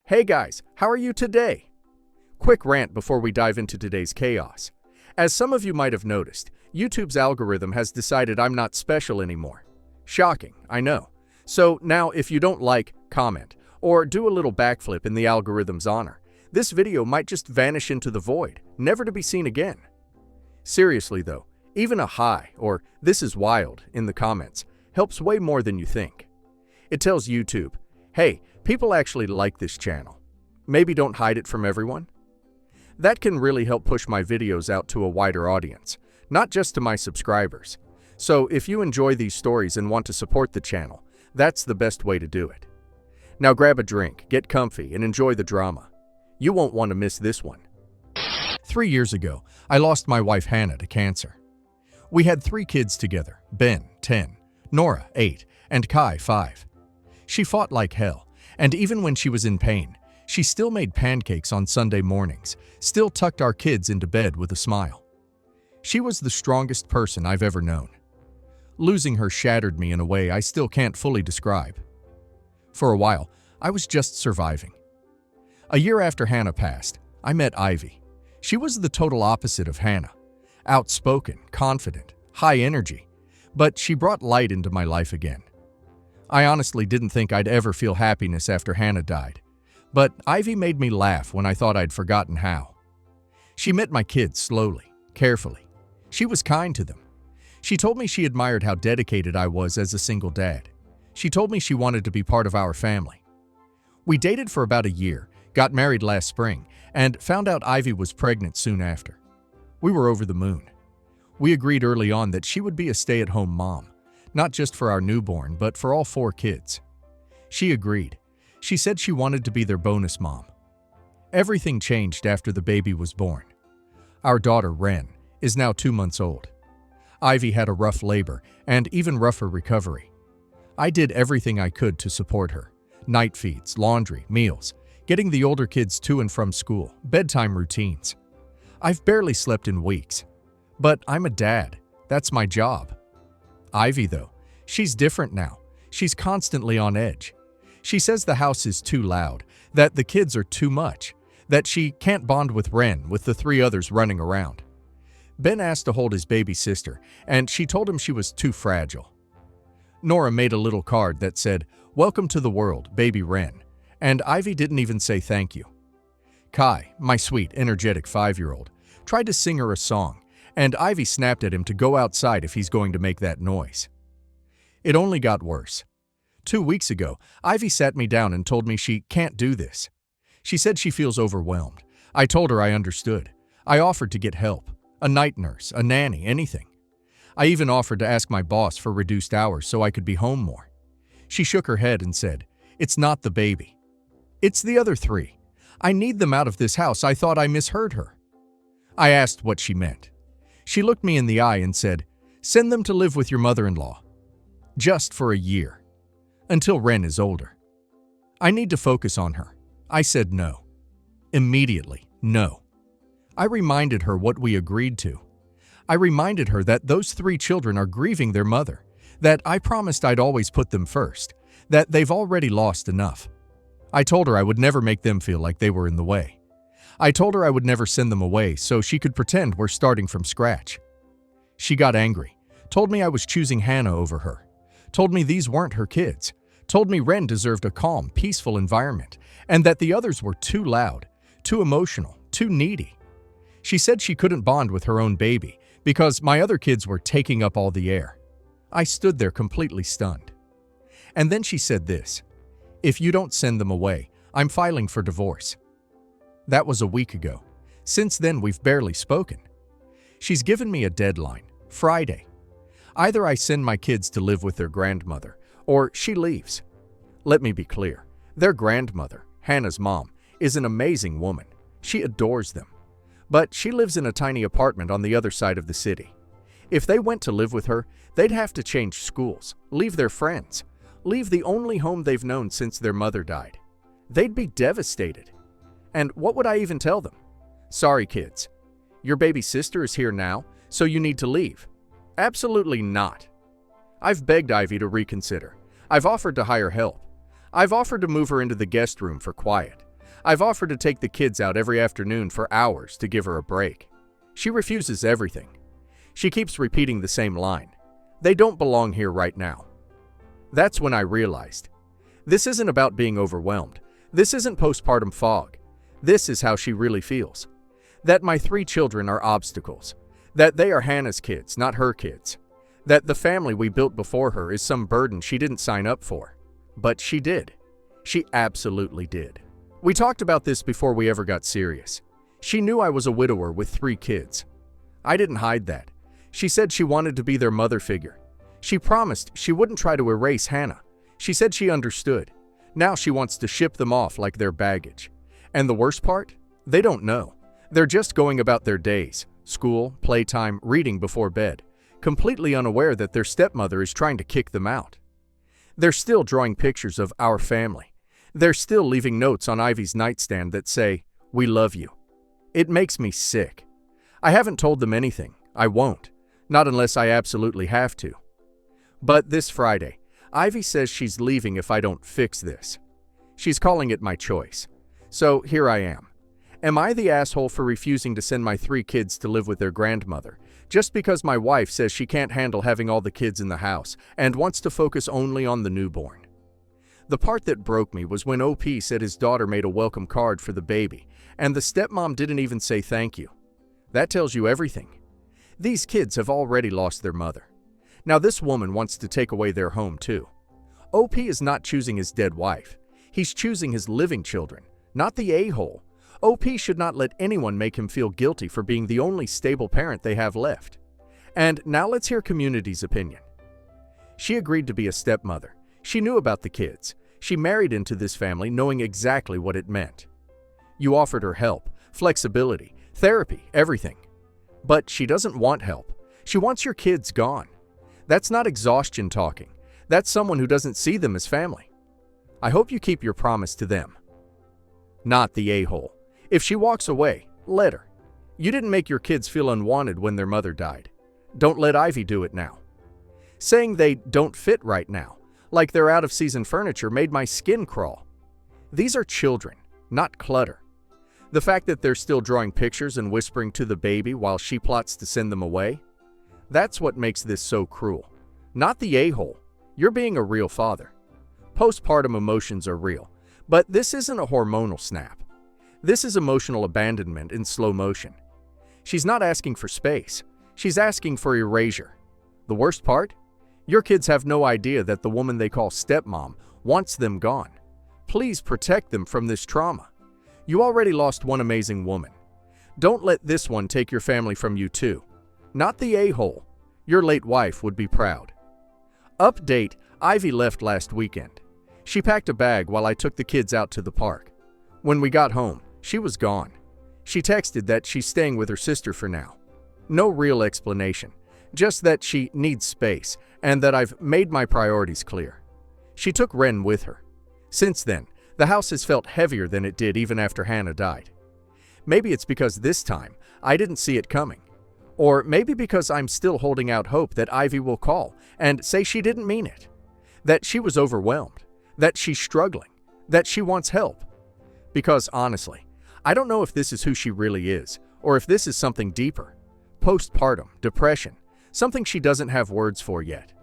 Hey guys, how are you today? Quick rant before we dive into today's chaos. As some of you might have noticed, YouTube's algorithm has decided I'm not special anymore. Shocking, I know. So now if you don't like, comment, or do a little backflip in the algorithm's honor, this video might just vanish into the void, never to be seen again. Seriously though, even a hi or "this is wild" in the comments helps way more than you think. It tells YouTube, hey, people actually like this channel. Maybe don't hide it from everyone. That can really help push my videos out to a wider audience, not just to my subscribers. So if you enjoy these stories and want to support the channel, that's the best way to do it. Now grab a drink, get comfy, and enjoy the drama. You won't want to miss this one. 3 years ago, I lost my wife Hannah to cancer. We had 3 kids together, Ben, 10, Nora, 8, and Kai, 5. She fought like hell, and even when she was in pain, she still made pancakes on Sunday mornings, still tucked our kids into bed with a smile. She was the strongest person I've ever known. Losing her shattered me in a way I still can't fully describe. For a while, I was just surviving. A year after Hannah passed, I met Ivy. She was the total opposite of Hannah. Outspoken, confident, high energy, but she brought light into my life again. I honestly didn't think I'd ever feel happiness after Hannah died, but Ivy made me laugh when I thought I'd forgotten how. She met my kids slowly, carefully. She was kind to them. She told me she admired how dedicated I was as a single dad. She told me she wanted to be part of our family. We dated for about a year, got married last spring, and found out Ivy was pregnant soon after. We were over the moon. We agreed early on that she would be a stay-at-home mom, not just for our newborn, but for all 4 kids. She agreed. She said she wanted to be their bonus mom. Everything changed after the baby was born. Our daughter, Wren, is now 2 months old. Ivy had a rough labor and even rougher recovery. I did everything I could to support her. Night feeds, laundry, meals, getting the older kids to and from school, bedtime routines. I've barely slept in weeks. But I'm a dad. That's my job. Ivy, though, she's different now. She's constantly on edge. She says the house is too loud, that the kids are too much, that she can't bond with Wren with the 3 others running around. Ben asked to hold his baby sister, and she told him she was too fragile. Nora made a little card that said, "Welcome to the world, baby Wren," and Ivy didn't even say thank you. Kai, my sweet, energetic 5-year-old, tried to sing her a song, and Ivy snapped at him to go outside if he's going to make that noise. It only got worse. 2 weeks ago, Ivy sat me down and told me she can't do this. She said she feels overwhelmed. I told her I understood. I offered to get help, a night nurse, a nanny, anything. I even offered to ask my boss for reduced hours so I could be home more. She shook her head and said, "It's not the baby. It's the other 3. I need them out of this house." I thought I misheard her. I asked what she meant. She looked me in the eye and said, "Send them to live with your mother-in-law. Just for a year. Until Wren is older. I need to focus on her." I said no. Immediately, no. I reminded her what we agreed to. I reminded her that those 3 children are grieving their mother, that I promised I'd always put them first, that they've already lost enough. I told her I would never make them feel like they were in the way. I told her I would never send them away so she could pretend we're starting from scratch. She got angry, told me I was choosing Hannah over her, told me these weren't her kids, told me Wren deserved a calm, peaceful environment, and that the others were too loud, too emotional, too needy. She said she couldn't bond with her own baby because my other kids were taking up all the air. I stood there completely stunned. And then she said this, "If you don't send them away, I'm filing for divorce." That was a week ago. Since then, we've barely spoken. She's given me a deadline, Friday. Either I send my kids to live with their grandmother, or she leaves. Let me be clear. Their grandmother, Hannah's mom, is an amazing woman. She adores them. But she lives in a tiny apartment on the other side of the city. If they went to live with her, they'd have to change schools, leave their friends, leave the only home they've known since their mother died. They'd be devastated. And what would I even tell them? "Sorry, kids. Your baby sister is here now, so you need to leave." Absolutely not. I've begged Ivy to reconsider. I've offered to hire help. I've offered to move her into the guest room for quiet. I've offered to take the kids out every afternoon for hours to give her a break. She refuses everything. She keeps repeating the same line. They don't belong here right now. That's when I realized. This isn't about being overwhelmed. This isn't postpartum fog. This is how she really feels. That my 3 children are obstacles. That they are Hannah's kids, not her kids. That the family we built before her is some burden she didn't sign up for. But she did. She absolutely did. We talked about this before we ever got serious. She knew I was a widower with 3 kids. I didn't hide that. She said she wanted to be their mother figure. She promised she wouldn't try to erase Hannah. She said she understood. Now she wants to ship them off like their baggage. And the worst part? They don't know. They're just going about their days, school, playtime, reading before bed, completely unaware that their stepmother is trying to kick them out. They're still drawing pictures of our family. They're still leaving notes on Ivy's nightstand that say, "We love you." It makes me sick. I haven't told them anything. I won't. Not unless I absolutely have to. But this Friday, Ivy says she's leaving if I don't fix this. She's calling it my choice. So here I am. Am I the asshole for refusing to send my 3 kids to live with their grandmother, just because my wife says she can't handle having all the kids in the house and wants to focus only on the newborn? The part that broke me was when OP said his daughter made a welcome card for the baby, and the stepmom didn't even say thank you. That tells you everything. These kids have already lost their mother. Now this woman wants to take away their home too. OP is not choosing his dead wife. He's choosing his living children, not the a-hole. OP should not let anyone make him feel guilty for being the only stable parent they have left. And now let's hear Community's opinion. She agreed to be a stepmother. She knew about the kids. She married into this family knowing exactly what it meant. You offered her help, flexibility, therapy, everything. But she doesn't want help. She wants your kids gone. That's not exhaustion talking. That's someone who doesn't see them as family. I hope you keep your promise to them. Not the a-hole. If she walks away, let her. You didn't make your kids feel unwanted when their mother died. Don't let Ivy do it now. Saying they don't fit right now, like they're out-of-season furniture, made my skin crawl. These are children, not clutter. The fact that they're still drawing pictures and whispering to the baby while she plots to send them away, that's what makes this so cruel. Not the a-hole. You're being a real father. Postpartum emotions are real, but this isn't a hormonal snap. This is emotional abandonment in slow motion. She's not asking for space. She's asking for erasure. The worst part? Your kids have no idea that the woman they call stepmom wants them gone. Please protect them from this trauma. You already lost one amazing woman. Don't let this one take your family from you too. Not the a-hole. Your late wife would be proud. Update: Ivy left last weekend. She packed a bag while I took the kids out to the park. When we got home, she was gone. She texted that she's staying with her sister for now. No real explanation, just that she needs space and that I've made my priorities clear. She took Ren with her. Since then, the house has felt heavier than it did even after Hannah died. Maybe it's because this time I didn't see it coming. Or maybe because I'm still holding out hope that Ivy will call and say she didn't mean it. That she was overwhelmed. That she's struggling. That she wants help. Because honestly, I don't know if this is who she really is, or if this is something deeper. Postpartum, depression, something she doesn't have words for yet.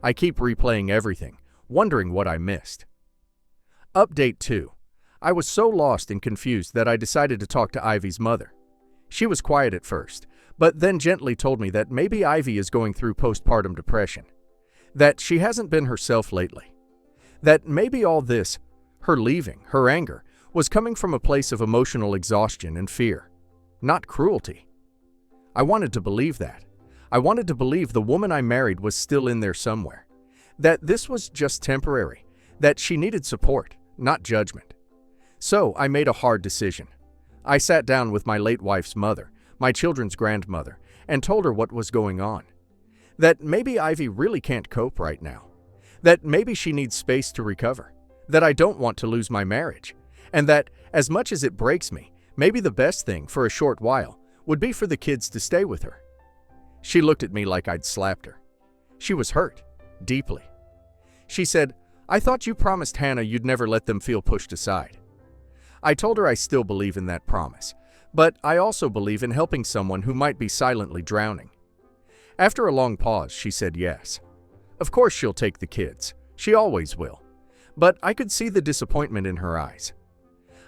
I keep replaying everything, wondering what I missed. Update 2. I was so lost and confused that I decided to talk to Ivy's mother. She was quiet at first, but then gently told me that maybe Ivy is going through postpartum depression. That she hasn't been herself lately. That maybe all this, her leaving, her anger, was coming from a place of emotional exhaustion and fear, not cruelty. I wanted to believe that. I wanted to believe the woman I married was still in there somewhere. That this was just temporary. That she needed support, not judgment. So I made a hard decision. I sat down with my late wife's mother, my children's grandmother, and told her what was going on. That maybe Ivy really can't cope right now. That maybe she needs space to recover. That I don't want to lose my marriage. And that, as much as it breaks me, maybe the best thing for a short while would be for the kids to stay with her. She looked at me like I'd slapped her. She was hurt, deeply. She said, "I thought you promised Hannah you'd never let them feel pushed aside." I told her I still believe in that promise, but I also believe in helping someone who might be silently drowning. After a long pause, she said yes. Of course she'll take the kids. She always will. But I could see the disappointment in her eyes.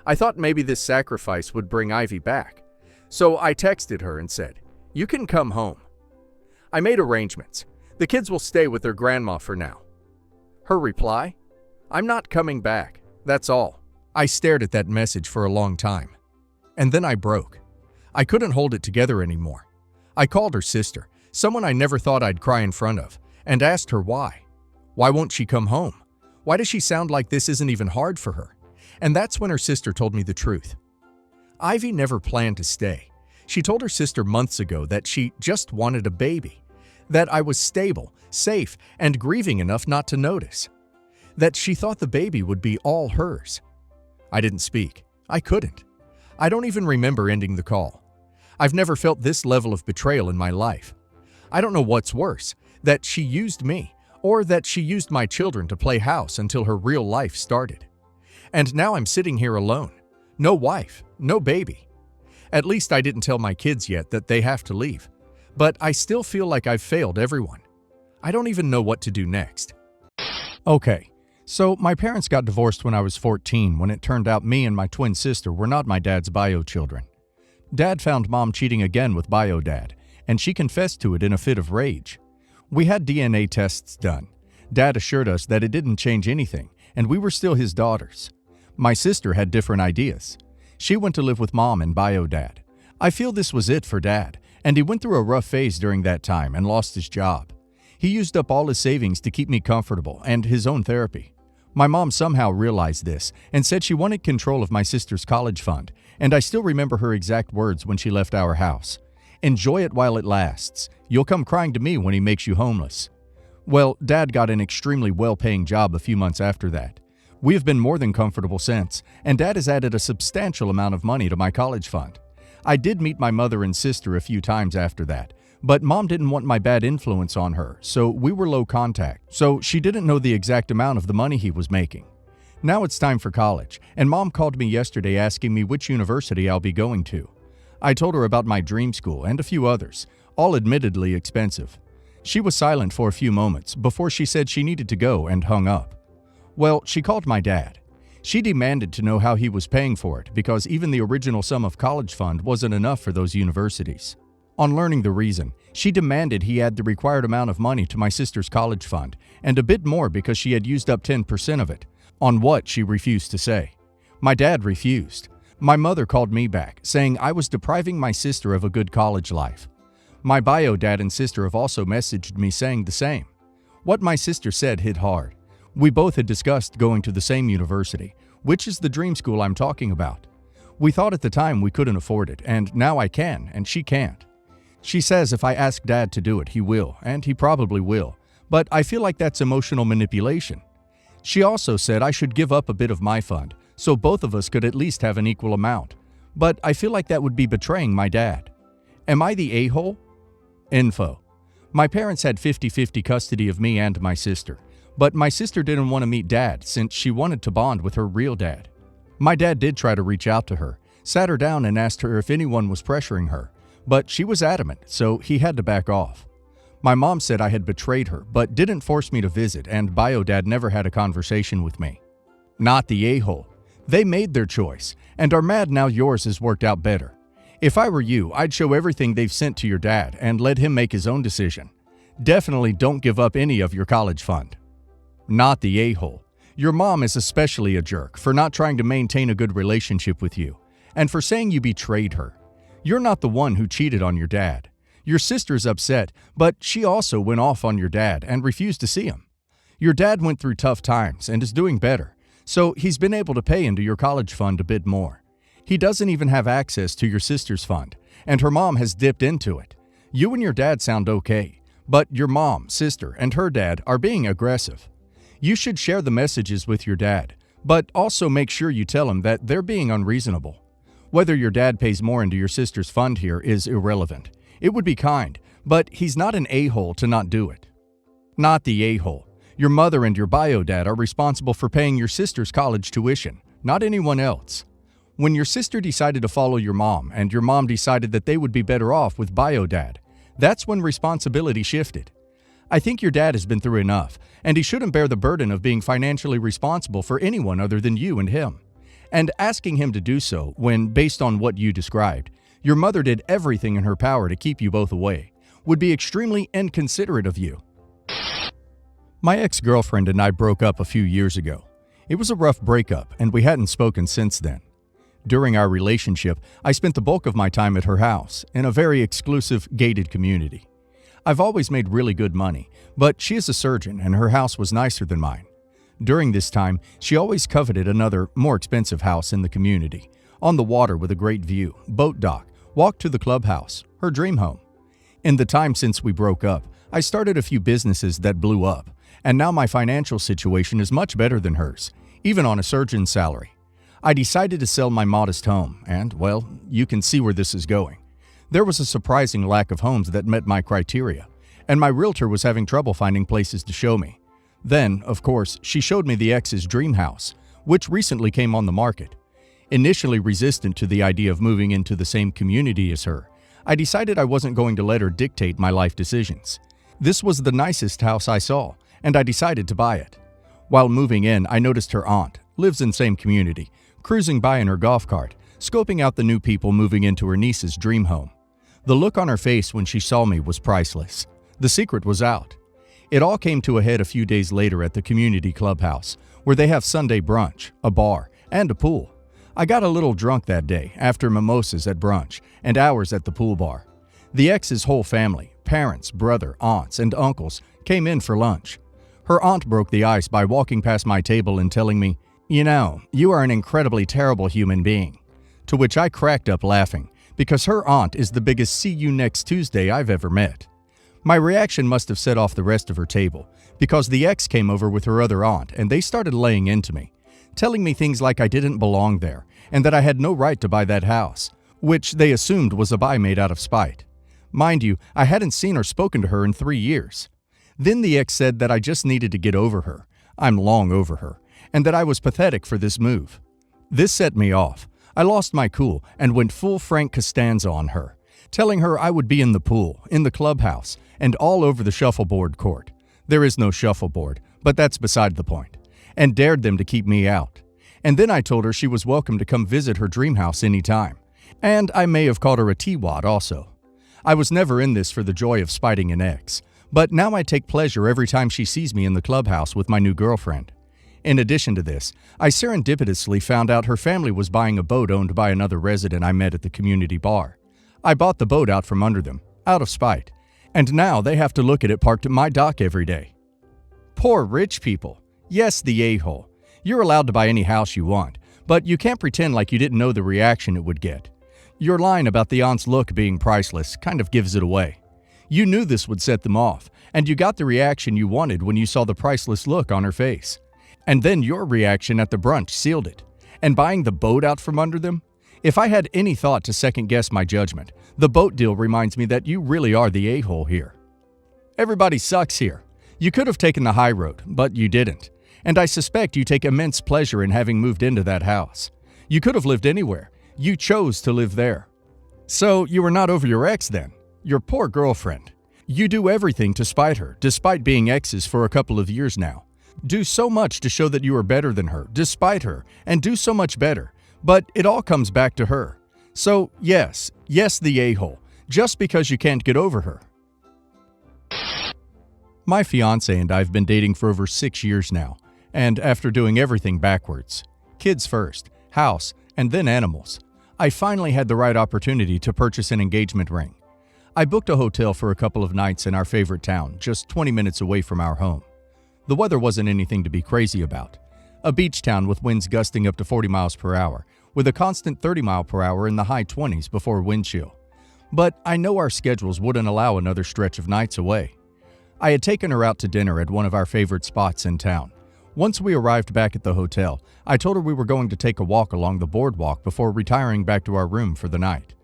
I thought maybe this sacrifice would bring Ivy back, so I texted her and said, "You can come home." I made arrangements. The kids will stay with their grandma for now. Her reply? "I'm not coming back. That's all." I stared at that message for a long time. And then I broke. I couldn't hold it together anymore. I called her sister, someone I never thought I'd cry in front of, and asked her why. Why won't she come home? Why does she sound like this isn't even hard for her? And that's when her sister told me the truth. Ivy never planned to stay. She told her sister months ago that she just wanted a baby, that I was stable, safe, and grieving enough not to notice, that she thought the baby would be all hers. I didn't speak. I couldn't. I don't even remember ending the call. I've never felt this level of betrayal in my life. I don't know what's worse, that she used me, or that she used my children to play house until her real life started. And now I'm sitting here alone. No wife, no baby. At least I didn't tell my kids yet that they have to leave. But I still feel like I've failed everyone. I don't even know what to do next. Okay, so my parents got divorced when I was 14 when it turned out me and my twin sister were not my dad's bio children. Dad found mom cheating again with bio dad, and she confessed to it in a fit of rage. We had DNA tests done. Dad assured us that it didn't change anything, and we were still his daughters. My sister had different ideas. She went to live with mom and bio dad. I feel this was it for dad, and he went through a rough phase during that time and lost his job. He used up all his savings to keep me comfortable and his own therapy. My mom somehow realized this and said she wanted control of my sister's college fund, and I still remember her exact words when she left our house. "Enjoy it while it lasts. You'll come crying to me when he makes you homeless." Well, Dad got an extremely well-paying job a few months after that. We have been more than comfortable since, and Dad has added a substantial amount of money to my college fund. I did meet my mother and sister a few times after that, but Mom didn't want my bad influence on her, so we were low contact, so she didn't know the exact amount of the money he was making. Now it's time for college, and Mom called me yesterday asking me which university I'll be going to. I told her about my dream school and a few others, all admittedly expensive. She was silent for a few moments before she said she needed to go and hung up. Well, she called my dad. She demanded to know how he was paying for it because even the original sum of college fund wasn't enough for those universities. On learning the reason, she demanded he add the required amount of money to my sister's college fund and a bit more because she had used up 10% of it, on what she refused to say. My dad refused. My mother called me back, saying I was depriving my sister of a good college life. My bio dad and sister have also messaged me saying the same. What my sister said hit hard. We both had discussed going to the same university, which is the dream school I'm talking about. We thought at the time we couldn't afford it, and now I can, and she can't. She says if I ask Dad to do it, he will, and he probably will, but I feel like that's emotional manipulation. She also said I should give up a bit of my fund, so both of us could at least have an equal amount, but I feel like that would be betraying my dad. Am I the a-hole? Info. My parents had 50-50 custody of me and my sister, but my sister didn't want to meet Dad since she wanted to bond with her real dad. My dad did try to reach out to her, sat her down and asked her if anyone was pressuring her, but she was adamant, so he had to back off. My mom said I had betrayed her, but didn't force me to visit, and bio dad never had a conversation with me. Not the a-hole. They made their choice, and are mad now yours has worked out better. If I were you, I'd show everything they've sent to your dad and let him make his own decision. Definitely don't give up any of your college fund. Not the a-hole. Your mom is especially a jerk for not trying to maintain a good relationship with you, and for saying you betrayed her. You're not the one who cheated on your dad. Your sister's upset, but she also went off on your dad and refused to see him. Your dad went through tough times and is doing better, so he's been able to pay into your college fund a bit more. He doesn't even have access to your sister's fund, and her mom has dipped into it. You and your dad sound okay, but your mom, sister, and her dad are being aggressive. You should share the messages with your dad, but also make sure you tell him that they're being unreasonable. Whether your dad pays more into your sister's fund here is irrelevant. It would be kind, but he's not an a-hole to not do it. Not the a-hole. Your mother and your bio dad are responsible for paying your sister's college tuition, not anyone else. When your sister decided to follow your mom and your mom decided that they would be better off with bio dad, that's when responsibility shifted. I think your dad has been through enough, and he shouldn't bear the burden of being financially responsible for anyone other than you and him. And asking him to do so when, based on what you described, your mother did everything in her power to keep you both away, would be extremely inconsiderate of you. My ex-girlfriend and I broke up a few years ago. It was a rough breakup, and we hadn't spoken since then. During our relationship, I spent the bulk of my time at her house, in a very exclusive, gated community. I've always made really good money, but she is a surgeon and her house was nicer than mine. During this time, she always coveted another, more expensive house in the community, on the water with a great view, boat dock, walk to the clubhouse, her dream home. In the time since we broke up, I started a few businesses that blew up, and now my financial situation is much better than hers, even on a surgeon's salary. I decided to sell my modest home, and, well, you can see where this is going. There was a surprising lack of homes that met my criteria, and my realtor was having trouble finding places to show me. Then, of course, she showed me the ex's dream house, which recently came on the market. Initially resistant to the idea of moving into the same community as her, I decided I wasn't going to let her dictate my life decisions. This was the nicest house I saw, and I decided to buy it. While moving in, I noticed her aunt, lives in same community, cruising by in her golf cart, scoping out the new people moving into her niece's dream home. The look on her face when she saw me was priceless. The secret was out. It all came to a head a few days later at the community clubhouse, where they have Sunday brunch, a bar, and a pool. I got a little drunk that day after mimosas at brunch and hours at the pool bar. The ex's whole family, parents, brother, aunts, and uncles, came in for lunch. Her aunt broke the ice by walking past my table and telling me, "You know, you are an incredibly terrible human being." To which I cracked up laughing, because her aunt is the biggest "see you next Tuesday" I've ever met. My reaction must have set off the rest of her table, because the ex came over with her other aunt and they started laying into me, telling me things like I didn't belong there and that I had no right to buy that house, which they assumed was a buy made out of spite. Mind you, I hadn't seen or spoken to her in 3 years. Then the ex said that I just needed to get over her. I'm long over her, and that I was pathetic for this move. This set me off. I lost my cool and went full Frank Costanza on her, telling her I would be in the pool, in the clubhouse, and all over the shuffleboard court. There is no shuffleboard, but that's beside the point, and dared them to keep me out. And then I told her she was welcome to come visit her dream house anytime, and I may have called her a T-Wad also. I was never in this for the joy of spiting an ex, but now I take pleasure every time she sees me in the clubhouse with my new girlfriend. In addition to this, I serendipitously found out her family was buying a boat owned by another resident I met at the community bar. I bought the boat out from under them, out of spite, and now they have to look at it parked at my dock every day. Poor rich people. Yes, the a-hole. You're allowed to buy any house you want, but you can't pretend like you didn't know the reaction it would get. Your line about the aunt's look being priceless kind of gives it away. You knew this would set them off, and you got the reaction you wanted when you saw the priceless look on her face. And then your reaction at the brunch sealed it. And buying the boat out from under them? If I had any thought to second-guess my judgment, the boat deal reminds me that you really are the a-hole here. Everybody sucks here. You could have taken the high road, but you didn't. And I suspect you take immense pleasure in having moved into that house. You could have lived anywhere. You chose to live there. So you were not over your ex then? Your poor girlfriend. You do everything to spite her, despite being exes for a couple of years now. Do so much to show that you are better than her, despite her, and do so much better. But it all comes back to her. So yes, the a-hole, just because you can't get over her. My fiancé and I have been dating for over 6 years now, and after doing everything backwards, kids first, house, and then animals, I finally had the right opportunity to purchase an engagement ring. I booked a hotel for a couple of nights in our favorite town, just 20 minutes away from our home. The weather wasn't anything to be crazy about. A beach town with winds gusting up to 40 miles per hour, with a constant 30 mile per hour in the high 20s before wind chill. But I know our schedules wouldn't allow another stretch of nights away. I had taken her out to dinner at one of our favorite spots in town. Once we arrived back at the hotel, I told her we were going to take a walk along the boardwalk before retiring back to our room for the night.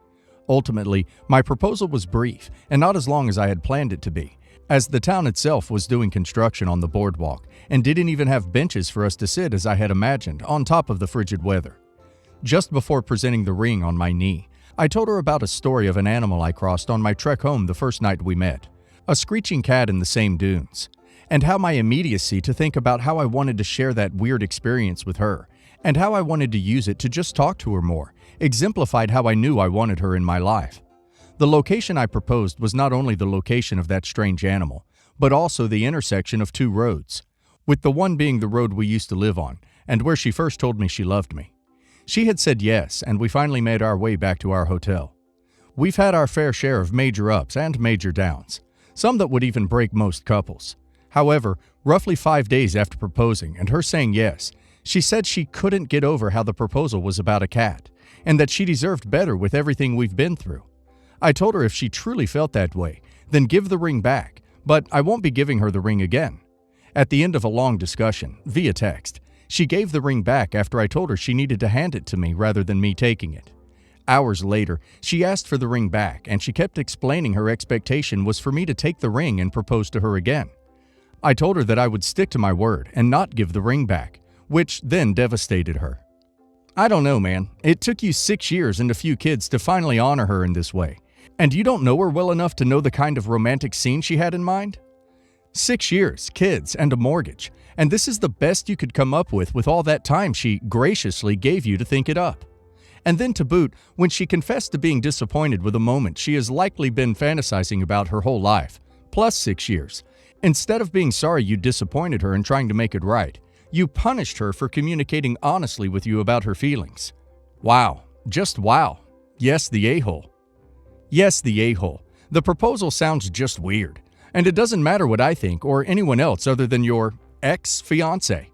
Ultimately, my proposal was brief and not as long as I had planned it to be, as the town itself was doing construction on the boardwalk and didn't even have benches for us to sit as I had imagined on top of the frigid weather. Just before presenting the ring on my knee, I told her about a story of an animal I crossed on my trek home the first night we met, a screeching cat in the same dunes, and how my immediacy to think about how I wanted to share that weird experience with her, and how I wanted to use it to just talk to her more, exemplified how I knew I wanted her in my life. The location I proposed was not only the location of that strange animal, but also the intersection of two roads, with the one being the road we used to live on, and where she first told me she loved me. She had said yes, and we finally made our way back to our hotel. We've had our fair share of major ups and major downs, some that would even break most couples. However, roughly 5 days after proposing and her saying yes, she said she couldn't get over how the proposal was about a cat, and that she deserved better with everything we've been through. I told her if she truly felt that way, then give the ring back, but I won't be giving her the ring again. At the end of a long discussion, via text, she gave the ring back after I told her she needed to hand it to me rather than me taking it. Hours later, she asked for the ring back, and she kept explaining her expectation was for me to take the ring and propose to her again. I told her that I would stick to my word and not give the ring back, which then devastated her. I don't know, man. It took you 6 years and a few kids to finally honor her in this way. And you don't know her well enough to know the kind of romantic scene she had in mind? 6 years, kids, and a mortgage, and this is the best you could come up with all that time she graciously gave you to think it up. And then to boot, when she confessed to being disappointed with a moment she has likely been fantasizing about her whole life, plus 6 years, instead of being sorry you disappointed her and trying to make it right, you punished her for communicating honestly with you about her feelings. Wow, just wow. Yes, the a-hole. Yes, the a-hole. The proposal sounds just weird. And it doesn't matter what I think or anyone else other than your ex-fiancé.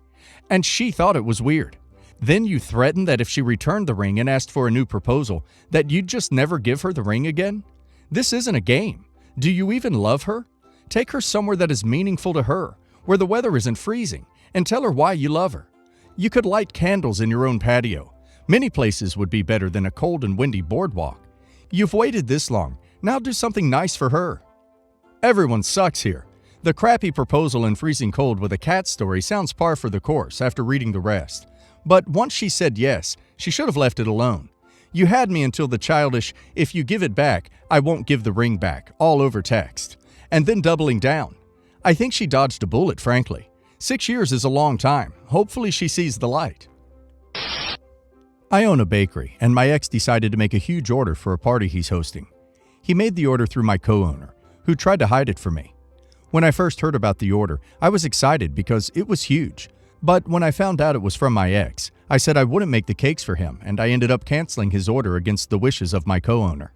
And she thought it was weird. Then you threatened that if she returned the ring and asked for a new proposal, that you'd just never give her the ring again? This isn't a game. Do you even love her? Take her somewhere that is meaningful to her, where the weather isn't freezing, and tell her why you love her. You could light candles in your own patio. Many places would be better than a cold and windy boardwalk. You've waited this long. Now do something nice for her. Everyone sucks here. The crappy proposal in freezing cold with a cat story sounds par for the course after reading the rest. But once she said yes, she should have left it alone. You had me until the childish, if you give it back, I won't give the ring back, all over text. And then doubling down. I think she dodged a bullet, frankly. 6 years is a long time. Hopefully she sees the light. I own a bakery, and my ex decided to make a huge order for a party he's hosting. He made the order through my co-owner, who tried to hide it from me. When I first heard about the order, I was excited because it was huge. But when I found out it was from my ex, I said I wouldn't make the cakes for him, and I ended up canceling his order against the wishes of my co-owner.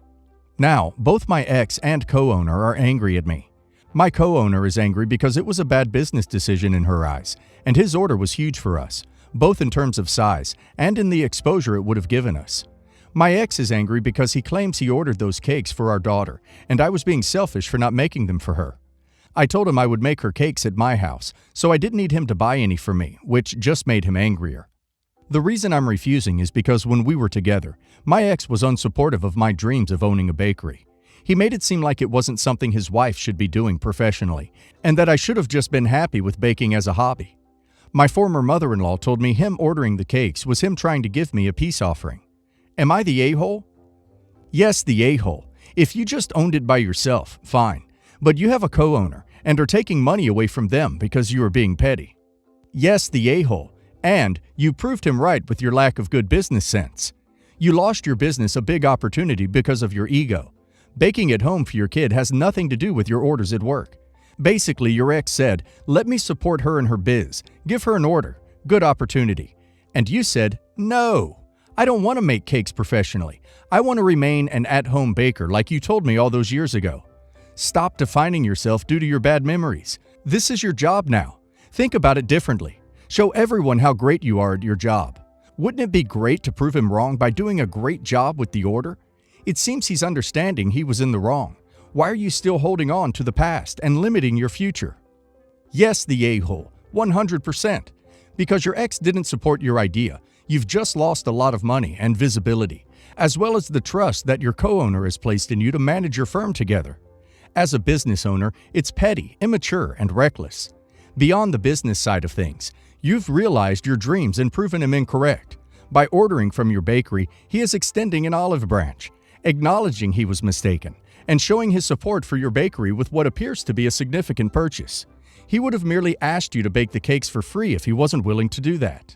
Now, both my ex and co-owner are angry at me. My co-owner is angry because it was a bad business decision in her eyes, and his order was huge for us, both in terms of size and in the exposure it would have given us. My ex is angry because he claims he ordered those cakes for our daughter, and I was being selfish for not making them for her. I told him I would make her cakes at my house, so I didn't need him to buy any for me, which just made him angrier. The reason I'm refusing is because when we were together, my ex was unsupportive of my dreams of owning a bakery. He made it seem like it wasn't something his wife should be doing professionally, and that I should have just been happy with baking as a hobby. My former mother-in-law told me him ordering the cakes was him trying to give me a peace offering. Am I the a-hole? Yes, the a-hole. If you just owned it by yourself, fine. But you have a co-owner and are taking money away from them because you are being petty. Yes, the a-hole. And you proved him right with your lack of good business sense. You lost your business a big opportunity because of your ego. Baking at home for your kid has nothing to do with your orders at work. Basically, your ex said, let me support her in her biz, give her an order, good opportunity. And you said, no, I don't want to make cakes professionally. I want to remain an at-home baker like you told me all those years ago. Stop defining yourself due to your bad memories. This is your job now. Think about it differently. Show everyone how great you are at your job. Wouldn't it be great to prove him wrong by doing a great job with the order? It seems he's understanding he was in the wrong. Why are you still holding on to the past and limiting your future? Yes, the a-hole, 100%. Because your ex didn't support your idea, you've just lost a lot of money and visibility, as well as the trust that your co-owner has placed in you to manage your firm together. As a business owner, it's petty, immature, and reckless. Beyond the business side of things, you've realized your dreams and proven them incorrect. By ordering from your bakery, he is extending an olive branch, acknowledging he was mistaken, and showing his support for your bakery with what appears to be a significant purchase. He would have merely asked you to bake the cakes for free if he wasn't willing to do that.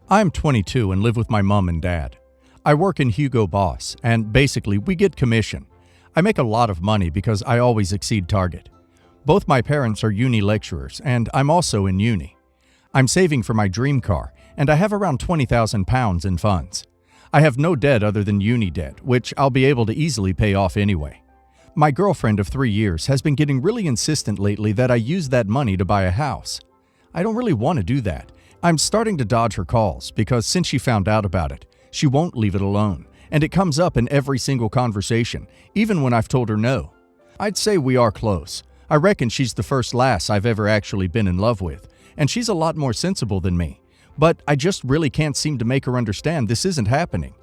I'm 22 and live with my mom and dad. I work in Hugo Boss, and basically we get commission. I make a lot of money because I always exceed target. Both my parents are uni lecturers, and I'm also in uni. I'm saving for my dream car, and I have around £20,000 in funds. I have no debt other than uni debt, which I'll be able to easily pay off anyway. My girlfriend of 3 years has been getting really insistent lately that I use that money to buy a house. I don't really want to do that. I'm starting to dodge her calls because since she found out about it, she won't leave it alone, and it comes up in every single conversation, even when I've told her no. I'd say we are close. I reckon she's the first lass I've ever actually been in love with, and she's a lot more sensible than me. But I just really can't seem to make her understand this isn't happening.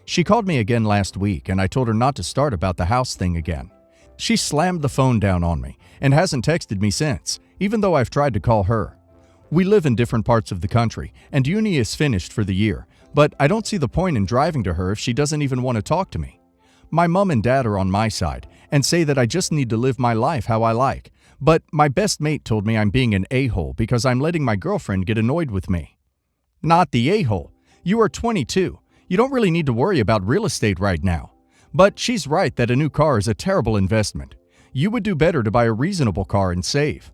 She called me again last week, and I told her not to start about the house thing again. She slammed the phone down on me and hasn't texted me since, even though I've tried to call her. We live in different parts of the country, and uni is finished for the year, but I don't see the point in driving to her if she doesn't even want to talk to me. My mom and dad are on my side and say that I just need to live my life how I like, but my best mate told me I'm being an a-hole because I'm letting my girlfriend get annoyed with me. Not the a-hole. You are 22. You don't really need to worry about real estate right now. But she's right that a new car is a terrible investment. You would do better to buy a reasonable car and save.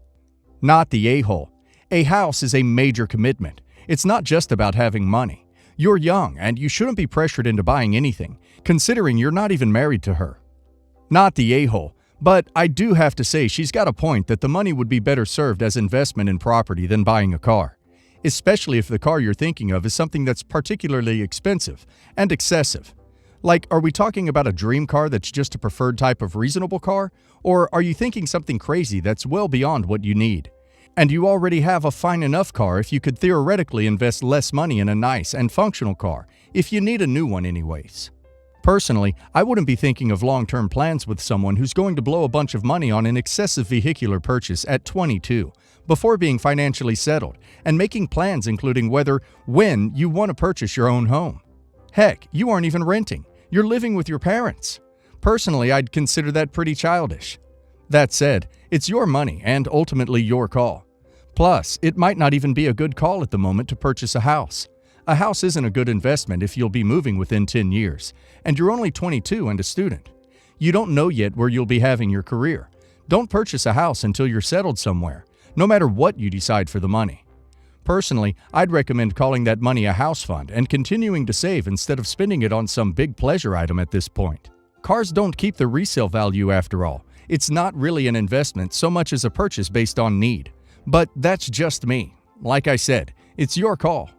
Not the a-hole. A house is a major commitment. It's not just about having money. You're young and you shouldn't be pressured into buying anything, considering you're not even married to her. Not the a-hole. But I do have to say she's got a point that the money would be better served as investment in property than buying a car. Especially if the car you're thinking of is something that's particularly expensive and excessive. Like, are we talking about a dream car that's just a preferred type of reasonable car? Or are you thinking something crazy that's well beyond what you need? And you already have a fine enough car if you could theoretically invest less money in a nice and functional car, if you need a new one anyways. Personally, I wouldn't be thinking of long-term plans with someone who's going to blow a bunch of money on an excessive vehicular purchase at 22, before being financially settled, and making plans including when you want to purchase your own home. Heck, you aren't even renting. You're living with your parents. Personally, I'd consider that pretty childish. That said, it's your money and ultimately your call. Plus, it might not even be a good call at the moment to purchase a house. A house isn't a good investment if you'll be moving within 10 years, and you're only 22 and a student. You don't know yet where you'll be having your career. Don't purchase a house until you're settled somewhere, no matter what you decide for the money. Personally, I'd recommend calling that money a house fund and continuing to save instead of spending it on some big pleasure item at this point. Cars don't keep the resale value after all. It's not really an investment so much as a purchase based on need. But that's just me. Like I said, it's your call.